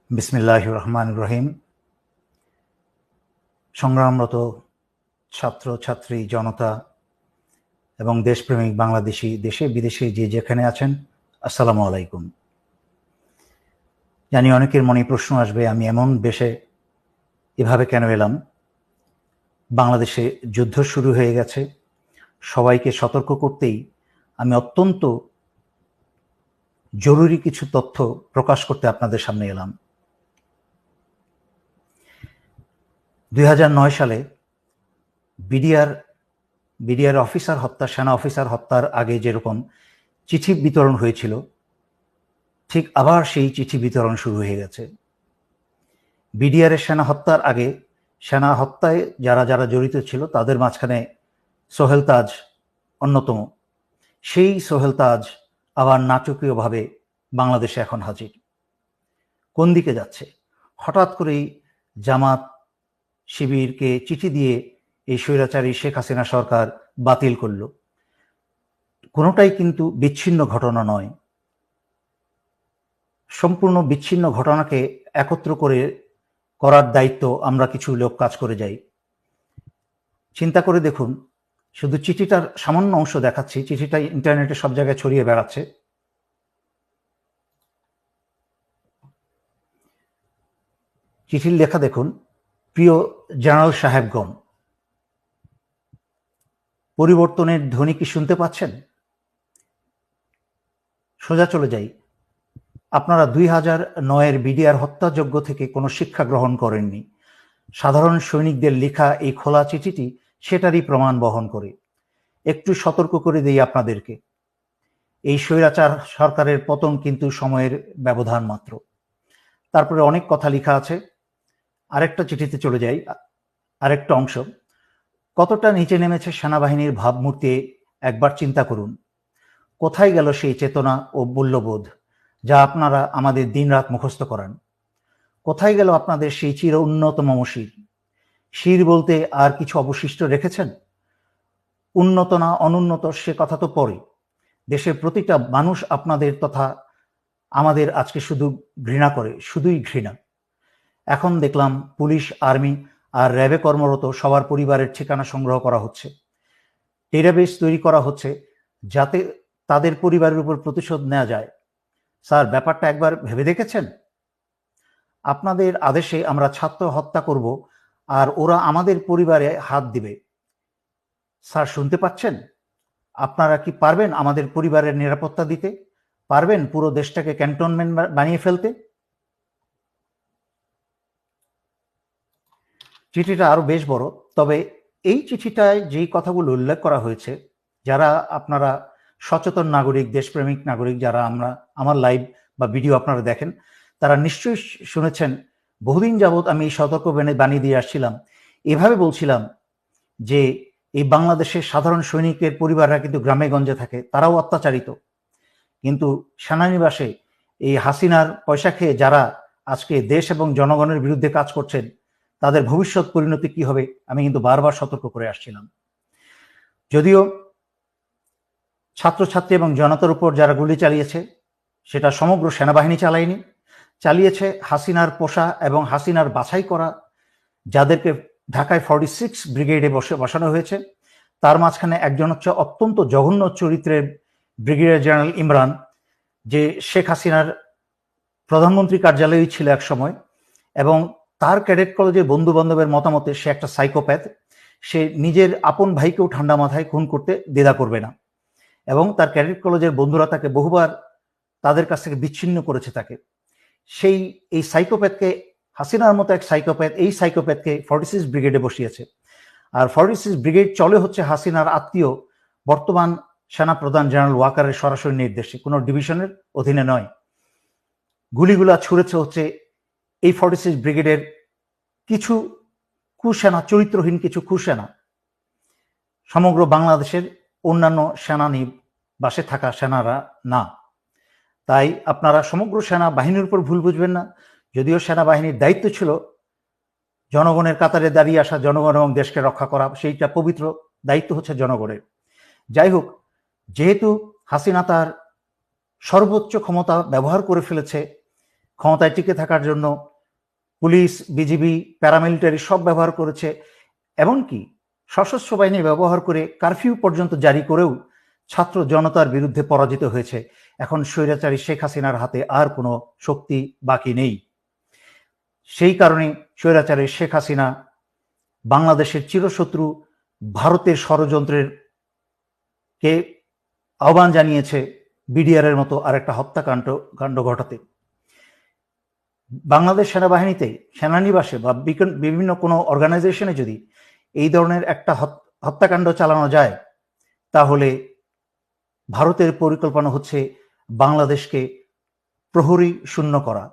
বিসমিল্লাহির রহমানির রহিম। সংগ্রামরত ছাত্র ছাত্রী জনতা এবং দেশপ্রেমিক বাংলাদেশি দেশে বিদেশে যে যেখানে আছেন, আসসালামু আলাইকুম। জানি অনেকের মনে প্রশ্ন আসবে, আমি এমন দেশে এভাবে কেন এলাম? বাংলাদেশে যুদ্ধ শুরু হয়ে গেছে। সবাইকে সতর্ক করতেই আমি অত্যন্ত জরুরি কিছু তথ্য প্রকাশ করতে আপনাদের সামনে এলাম। 2009 সালে বিডিআর অফিসার হত্যা, সেনা অফিসার হত্যার আগে যেরকম চিঠি বিতরণ হয়েছিল, ঠিক আবার সেই চিঠি বিতরণ শুরু হয়ে গেছে। বিডিআরের সেনা হত্যার আগে সেনা হত্যায় যারা যারা জড়িত ছিল তাদের মাঝখানে সোহেল তাজ অন্যতম। সেই সোহেল তাজ আবার নাটকীয়ভাবে বাংলাদেশে এখন হাজির। কোন দিকে যাচ্ছে? হঠাৎ করেই জামাত শিবিরকে চিঠি দিয়ে এই স্বৈরাচারী শেখ হাসিনা সরকার বাতিল করল। কোনোটাই কিন্তু বিচ্ছিন্ন ঘটনা নয়। সম্পূর্ণ বিচ্ছিন্ন ঘটনাকে একত্র করার দায়িত্ব আমরা কিছু লোক কাজ করে যাই। চিন্তা করে দেখুন, শুধু চিঠিটার সামান্য অংশ দেখাচ্ছি। চিঠিটা ইন্টারনেটে সব জায়গায় ছড়িয়ে বেড়াচ্ছে। চিঠির লেখা দেখুন। প্রিয় জেনারেল সাহেবগণ, পরিবর্তনের ধ্বনি কি শুনতে পাচ্ছেন? সোজা চলে যাই। আপনারা 2009-এর বিডিআর হত্যাযজ্ঞ থেকে কোনো শিক্ষা গ্রহণ করেননি। সাধারণ সৈনিকদের লেখা এই খোলা চিঠিটি সেটারই প্রমাণ বহন করে। একটু সতর্ক করে দিই আপনাদেরকে, এই স্বৈরাচার সরকারের পতন কিন্তু সময়ের ব্যবধান মাত্র। তারপরে অনেক কথা লেখা আছে। আরেকটা চিঠিতে চলে যাই, আরেকটা অংশ। কতটা নিচে নেমেছে সেনাবাহিনীর ভাবমূর্তি একবার চিন্তা করুন। কোথায় গেল সেই চেতনা ও মূল্যবোধ যা আপনারা আমাদের দিনরাত মুখস্থ করান? কোথায় গেল আপনাদের সেই চির উন্নতম শির? শির বলতে আর কিছু অবশিষ্ট রেখেছেন? উন্নত না অনুন্নত সে কথা তো পরে। দেশের প্রতিটা মানুষ আপনাদের তথা আমাদের আজকে শুধু ঘৃণা করে, শুধুই ঘৃণা। এখন দেখলাম পুলিশ, আর্মি আর র্যাবে কর্মরত সবার পরিবারের ঠিকানা সংগ্রহ করা হচ্ছে। ডেটাবেস তৈরি করা হচ্ছে যাতে তাদের পরিবারের উপর প্রতিশোধ নেওয়া যায়। স্যার, ব্যাপারটা একবার ভেবে দেখেছেন? আপনাদের আদেশে আমরা ছাত্র হত্যা করব আর ওরা আমাদের পরিবারে হাত দিবে। স্যার, শুনতে পাচ্ছেন? আপনারা কি পারবেন আমাদের পরিবারের নিরাপত্তা দিতে? পারবেন পুরো দেশটাকে ক্যান্টনমেন্ট বানিয়ে ফেলতে? চিঠিটা আরো বেশ বড়, তবে এই চিঠিটায় যেই কথাগুলো উল্লেখ করা হয়েছে, যারা আপনারা সচেতন নাগরিক, দেশপ্রেমিক নাগরিক, যারা আমার লাইভ বা ভিডিও আপনারা দেখেন, তারা নিশ্চয়ই শুনেছেন। বহুদিন যাবৎ আমি এই সতর্ক বাণী দিয়ে আসছিলাম। এভাবে বলছিলাম যে এই বাংলাদেশের সাধারণ সৈনিকের পরিবাররা কিন্তু গ্রামে গঞ্জে থাকে, তারাও অত্যাচারিত। কিন্তু সেনানিবাসে এই হাসিনার পয়সা খেয়ে যারা আজকে দেশ এবং জনগণের বিরুদ্ধে কাজ করছেন, তাদের ভবিষ্যৎ পরিণতি কি হবে আমি কিন্তু বারবার সতর্ক করে আসছিলাম। যদিও ছাত্রছাত্রী এবং জনতার উপর যারা গুলি চালিয়েছে সেটা সমগ্র সেনাবাহিনী চালায়নি, চালিয়েছে হাসিনার পোষা এবং হাসিনার বাছাই করা যাদেরকে ঢাকায় 46 ব্রিগেডে বসানো হয়েছে। তার মাঝখানে একজন হচ্ছে অত্যন্ত জঘন্য চরিত্রের ব্রিগেডিয়ার জেনারেল ইমরান, যে শেখ হাসিনার প্রধানমন্ত্রী কার্যালয়েই ছিল এক সময়, এবং তার ক্যাডেট কলেজের বন্ধু বান্ধবের মতামতে সে একটা সাইকোপ্যাথ। সে নিজের আপন ভাইকেও ঠান্ডা মাথায় খুন করতে দ্বিধা করবে না, এবং তার ক্যাডেট কলেজের বন্ধুরা তাকে বহুবার তাদের কাছ থেকে বিচ্ছিন্ন করেছে তাকে। এই সাইকোপ্যাথকে, হাসিনার মতো এক সাইকোপ্যাথ, এই সাইকোপ্যাথকে 46 ব্রিগেডে বসিয়েছে। আর 46 ব্রিগেড চলে হচ্ছে হাসিনার আত্মীয় বর্তমান সেনা প্রধান জেনারেল ওয়াকারের সরাসরি নির্দেশে, কোনো ডিভিশনের অধীনে নয়। গুলিগুলা ছুড়েছে হচ্ছে এই 46 ব্রিগেডের কিছু কুসেনা, চরিত্রহীন কিছু কুসেনা, সমগ্র বাংলাদেশের অন্যান্য সেনানিবাসে থাকা সেনারা না। তাই আপনারা সমগ্র সেনা বাহিনীর উপর ভুল বুঝবেন না। যদিও সেনাবাহিনীর দায়িত্ব ছিল জনগণের কাতারে দাঁড়িয়ে আসা, জনগণ এবং দেশকে রক্ষা করা, সেইটা পবিত্র দায়িত্ব হচ্ছে জনগণের। যাই হোক, যেহেতু হাসিনা তার সর্বোচ্চ ক্ষমতা ব্যবহার করে ফেলেছে ক্ষমতায় টিকে থাকার জন্য পুলিশ, বিজিবি, প্যারামিলিটারি সব ব্যবহার করেছে, এমনকি সশস্ত্র বাহিনী ব্যবহার করে কারফিউ পর্যন্ত জারি করেও ছাত্র জনতার বিরুদ্ধে পরাজিত হয়েছে। এখন স্বৈরাচারী শেখ হাসিনার হাতে আর কোনো শক্তি বাকি নেই। সেই কারণে স্বৈরাচারী শেখ হাসিনা বাংলাদেশের চিরশত্রু ভারতের ষড়যন্ত্রের কে আহ্বান জানিয়েছে বিডিআরের মতো আরেকটা হত্যাকাণ্ড ঘটাতে। বাংলাদেশ সেনাবাহিনীতে, সেনানিবাসে বা বিভিন্ন কোনো অর্গানাইজেশনে যদি এই ধরনের একটা হত্যাকাণ্ড চালানো যায়, তাহলে ভারতের পরিকল্পনা হচ্ছে বাংলাদেশকে প্রহরী শূন্য করা,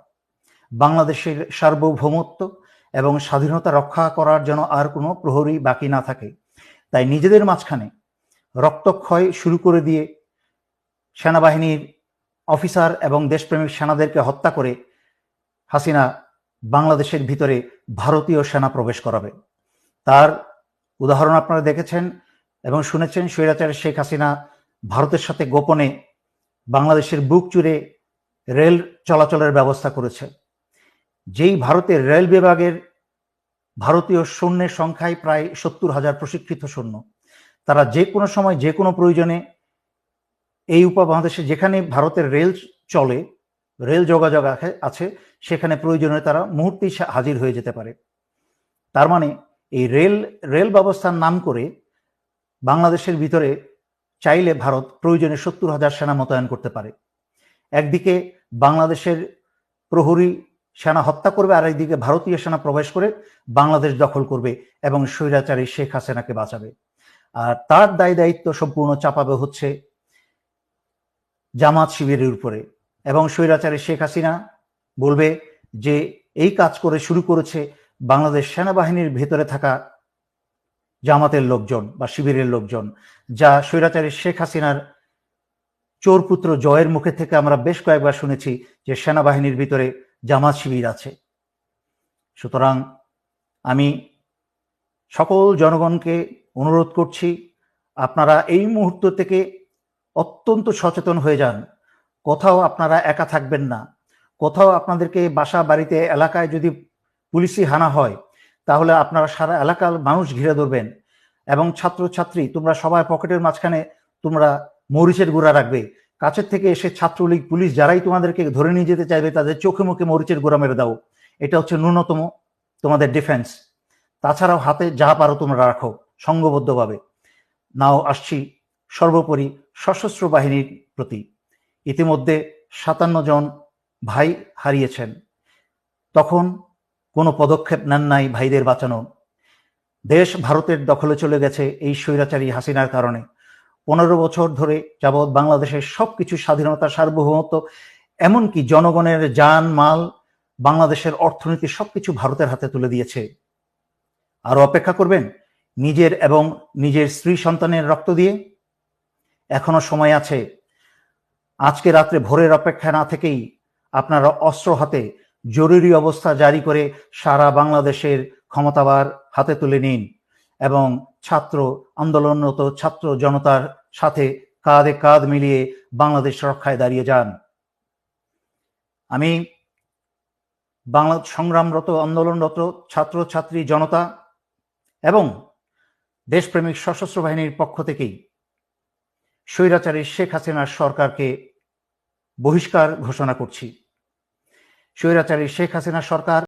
বাংলাদেশের সার্বভৌমত্ব এবং স্বাধীনতা রক্ষা করার জন্য আর কোনো প্রহরী বাকি না থাকে। তাই নিজেদের মাঝখানে রক্তক্ষয় শুরু করে দিয়ে সেনাবাহিনীর অফিসার এবং দেশপ্রেমিক সেনাদেরকে হত্যা করে হাসিনা বাংলাদেশের ভিতরে ভারতীয় সেনা প্রবেশ করাবে। তার উদাহরণ আপনারা দেখেছেন এবং শুনেছেন। স্বৈরাচারী শেখ হাসিনা ভারতের সাথে গোপনে বাংলাদেশের বুক চুরে রেল চলাচলের ব্যবস্থা করেছে। যেই ভারতের রেল বিভাগের ভারতীয় সৈন্যের সংখ্যায় প্রায় 70,000 প্রশিক্ষিত সৈন্য, তারা যে কোনো সময় যে কোনো প্রয়োজনে এই উপমহাদেশে যেখানে ভারতের রেল চলে, রেল যোগাযোগ আছে, সেখানে প্রয়োজনে তারা মুহূর্তেই হাজির হয়ে যেতে পারে। তার মানে এই রেল ব্যবস্থার নাম করে বাংলাদেশের ভিতরে চাইলে ভারত প্রয়োজনে 70,000 সেনা মোতায়েন করতে পারে। একদিকে বাংলাদেশের প্রহরী সেনা হত্যা করবে, আর একদিকে ভারতীয় সেনা প্রবেশ করে বাংলাদেশ দখল করবে এবং স্বৈরাচারী শেখ হাসিনাকে বাঁচাবে। আর তার দায় দায়িত্ব সম্পূর্ণ চাপাবে হচ্ছে জামাত শিবিরের উপরে, এবং স্বৈরাচারী শেখ হাসিনা বলবে যে এই কাজ করে শুরু করেছে বাংলাদেশ সেনাবাহিনীর ভেতরে থাকা জামাতের লোকজন বা শিবিরের লোকজন, যা স্বৈরাচারী শেখ হাসিনার চোরপুত্র জয়ের মুখে থেকে আমরা বেশ কয়েকবার শুনেছি যে সেনাবাহিনীর ভিতরে জামাত শিবির আছে। সুতরাং আমি সকল জনগণকে অনুরোধ করছি, আপনারা এই মুহূর্ত থেকে অত্যন্ত সচেতন হয়ে যান। কোথাও আপনারা একা থাকবেন না। কোথাও আপনাদেরকে বাসা বাড়িতে এলাকায় যদি পুলিশি হানা হয়, তাহলে আপনারা সারা এলাকার মানুষ ঘিরে ধরবেন এবং ছাত্রছাত্রী তোমরা সবাই পকেটের মাঝখানে তোমরা মরিচের গুঁড়া রাখবে। কাছের থেকে এসে ছাত্রলীগ, পুলিশ যারাই তোমাদেরকে ধরে নিয়ে যেতে চাইবে, তাদের চোখে মুখে মরিচের গুঁড়া মেরে দাও। এটা হচ্ছে ন্যূনতম তোমাদের ডিফেন্স। তাছাড়াও হাতে যা পারো তোমরা রাখো সংঘবদ্ধভাবে। নাও আসছি সর্বোপরি সশস্ত্র বাহিনীর প্রতি। ইতিমধ্যে 57 জন ভাই হারিয়েছেন, তখন কোনো পদক্ষেপ নেন নাই ভাইদের বাঁচানো। দেশ ভারতের দখলে চলে গেছে এই স্বৈরাচারী হাসিনার কারণে। 15 বছর ধরে যাবৎ বাংলাদেশের সবকিছু স্বাধীনতা, সার্বভৌমত্ব, এমনকি জনগণের জান মাল, বাংলাদেশের অর্থনীতি সবকিছু ভারতের হাতে তুলে দিয়েছে। আরো অপেক্ষা করবেন নিজের এবং নিজের স্ত্রী সন্তানের রক্ত দিয়ে? এখনো সময় আছে। আজকে রাত্রে ভোরের অপেক্ষা না থেকেই আপনারা অস্ত্র হাতে জরুরি অবস্থা জারি করে সারা বাংলাদেশের ক্ষমতাভার হাতে তুলে নিন এবং ছাত্র আন্দোলনরত ছাত্র জনতার সাথে কাঁধে কাঁধ মিলিয়ে বাংলাদেশ রক্ষায় দাঁড়িয়ে যান। আমি বাংলা সংগ্রামরত, আন্দোলনরত ছাত্র ছাত্রী জনতা এবং দেশপ্রেমিক সশস্ত্র বাহিনীর পক্ষ থেকেই স্বৈরাচারী শেখ হাসিনার সরকারকে বহিষ্কার ঘোষণা করছি। স্বৈরাচারী শেখ হাসিনা সরকার